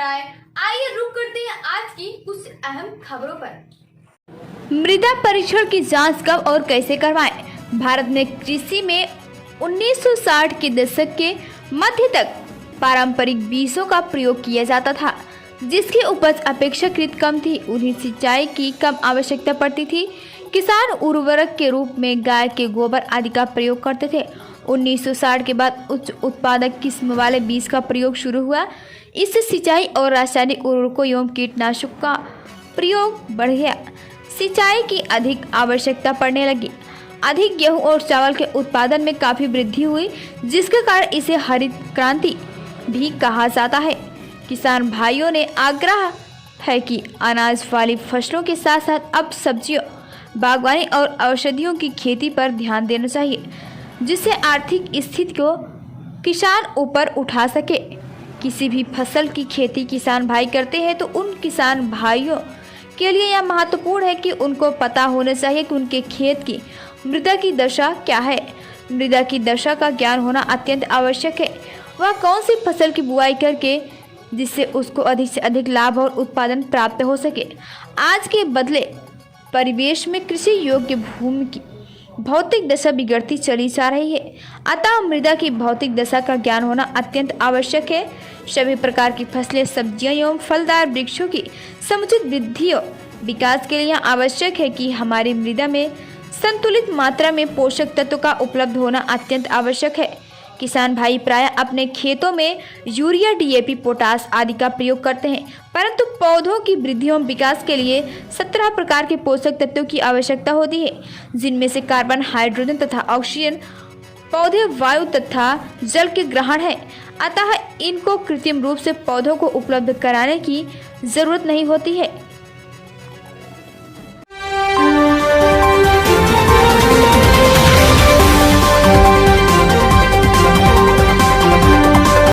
राय। आइए रुक करते हैं आज की कुछ अहम खबरों पर। मृदा परीक्षण की जांच कब और कैसे करवाएं? भारत में कृषि में 1960 के दशक के मध्य तक पारंपरिक बीजों का प्रयोग किया जाता था, जिसकी उपज अपेक्षाकृत कम थी। उन्हें सिंचाई की कम आवश्यकता पड़ती थी। किसान उर्वरक के रूप में गाय के गोबर आदि का प्रयोग करते थे। 1960 के बाद उच्च उत्पादक किस्म वाले बीज का प्रयोग शुरू हुआ। इससे सिंचाई और रासायनिक उर्वरकों एवं कीटनाशकों का प्रयोग बढ़ गया। सिंचाई की अधिक आवश्यकता पड़ने लगी। अधिक गेहूं और चावल के उत्पादन में काफी वृद्धि हुई, जिसके कारण इसे हरित क्रांति भी कहा जाता है। किसान भाइयों ने आग्रह है कि अनाज वाली फसलों के साथ साथ अब सब्जियों, बागवानी और औषधियों की खेती पर ध्यान देना चाहिए, जिससे आर्थिक स्थिति को किसान ऊपर उठा सके। किसी भी फसल की खेती किसान भाई करते हैं तो उन किसान भाइयों के लिए यह महत्वपूर्ण है कि उनको पता होना चाहिए कि उनके खेत की मृदा की दशा क्या है। मृदा की दशा का ज्ञान होना अत्यंत आवश्यक है। वह कौन सी फसल की बुआई करके जिससे उसको अधिक से अधिक लाभ और उत्पादन प्राप्त हो सके। आज के बदले परिवेश में कृषि योग्य भूमि की भौतिक दशा बिगड़ती चली जा रही है, अतः मृदा की भौतिक दशा का ज्ञान होना अत्यंत आवश्यक है। सभी प्रकार की फसलें, सब्जियां एवं फलदार वृक्षों की समुचित वृद्धि और विकास के लिए आवश्यक है कि हमारी मृदा में संतुलित मात्रा में पोषक तत्व का उपलब्ध होना अत्यंत आवश्यक है। किसान भाई प्रायः अपने खेतों में यूरिया, डीएपी, पोटास आदि का प्रयोग करते हैं, परंतु पौधों की वृद्धि एवं विकास के लिए 17 प्रकार के पोषक तत्वों की आवश्यकता होती है, जिनमें से कार्बन, हाइड्रोजन तथा ऑक्सीजन पौधे वायु तथा जल के ग्रहण है। अतः इनको कृत्रिम रूप से पौधों को उपलब्ध कराने की जरूरत नहीं होती है।